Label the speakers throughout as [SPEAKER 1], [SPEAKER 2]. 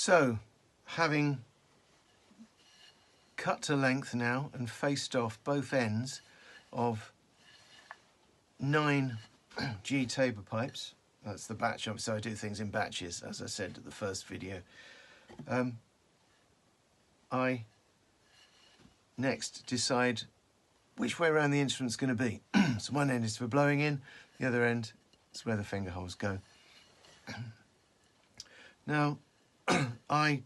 [SPEAKER 1] So, having cut to length now and faced off both ends of 9 G taper pipes, that's the batch, so I do things in batches, as I said at the first video. I next decide which way around the instrument's going to be. So one end is for blowing in, the other end is where the finger holes go. Now, I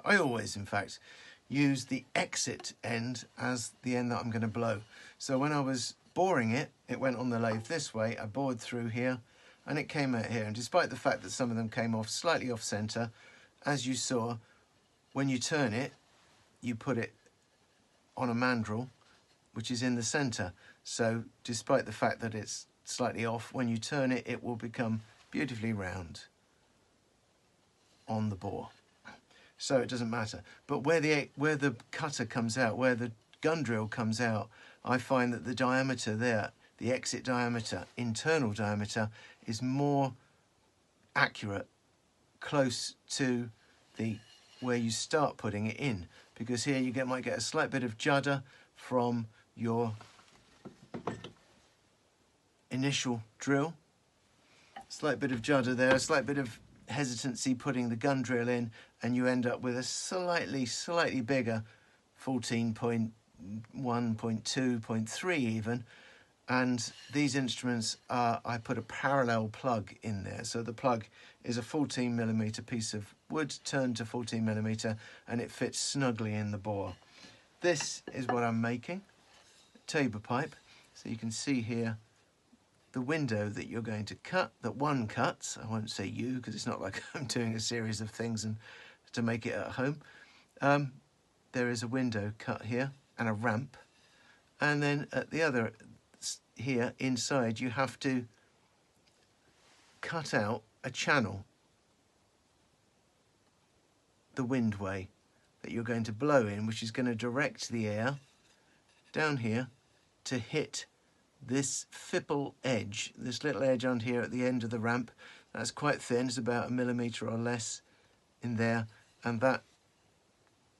[SPEAKER 1] always, in fact, use the exit end as the end that I'm going to blow. So when I was boring it, it went on the lathe this way, I bored through here, and it came out here. And despite the fact that some of them came off slightly off centre, as you saw, when you turn it, you put it on a mandrel, which is in the centre. So despite the fact that it's slightly off, when you turn it, it will become beautifully round on the bore. So it doesn't matter. But where the cutter comes out, where the gun drill comes out, I find that the diameter there, the exit diameter, internal diameter, is more accurate, close to the where you start putting it in, because here you might get a slight bit of judder from your initial drill, slight bit of judder there, a slight bit of hesitancy putting the gun drill in, and you end up with a slightly bigger 14.1, 0.2, 0.3 even. And these instruments are, I put a parallel plug in there. So the plug is a 14mm piece of wood turned to 14mm, and it fits snugly in the bore. This is what I'm making, taper pipe. So you can see here the window that you're going to cut, that one cuts. I won't say you, because it's not like I'm doing a series of things and to make it at home. There is a window cut here and a ramp. And then at the other, here inside, you have to cut out a channel, the windway that you're going to blow in, which is going to direct the air down here to hit this fipple edge, this little edge on here at the end of the ramp. That's quite thin, it's about 1 millimetre or less in there, and that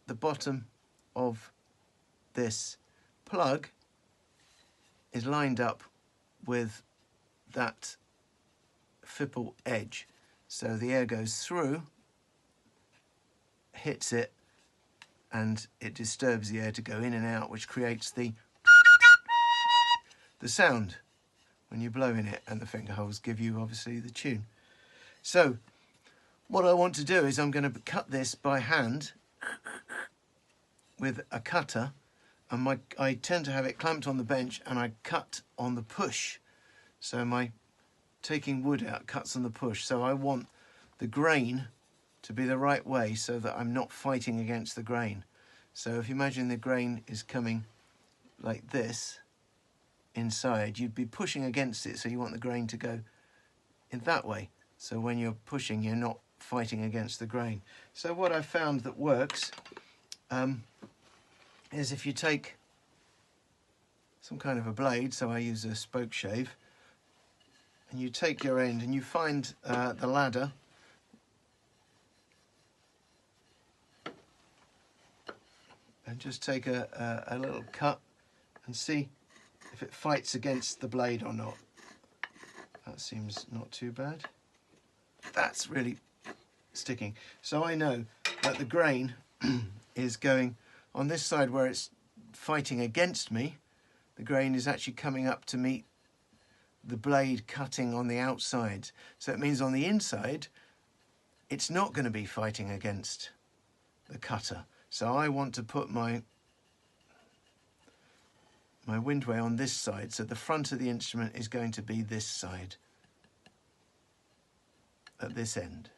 [SPEAKER 1] the bottom of this plug is lined up with that fipple edge. So the air goes through, hits it, and it disturbs the air to go in and out, which creates the sound when you blow in it, and the finger holes give you obviously the tune. So what I want to do is I'm going to cut this by hand with a cutter, and I tend to have it clamped on the bench, and I cut on the push. So my taking wood out cuts on the push. So I want the grain to be the right way so that I'm not fighting against the grain. So if you imagine the grain is coming like this inside, you'd be pushing against it, so you want the grain to go in that way. So when you're pushing, you're not fighting against the grain. So what I've found that works is if you take some kind of a blade, so I use a spoke shave, and you take your end and you find the ladder, and just take a little cut and see if it fights against the blade or not. That seems not too bad. That's really sticking. So I know that the grain is going on this side where it's fighting against me. The grain is actually coming up to meet the blade cutting on the outside. So it means on the inside, it's not going to be fighting against the cutter. So I want to put my windway on this side, so the front of the instrument is going to be this side, at this end.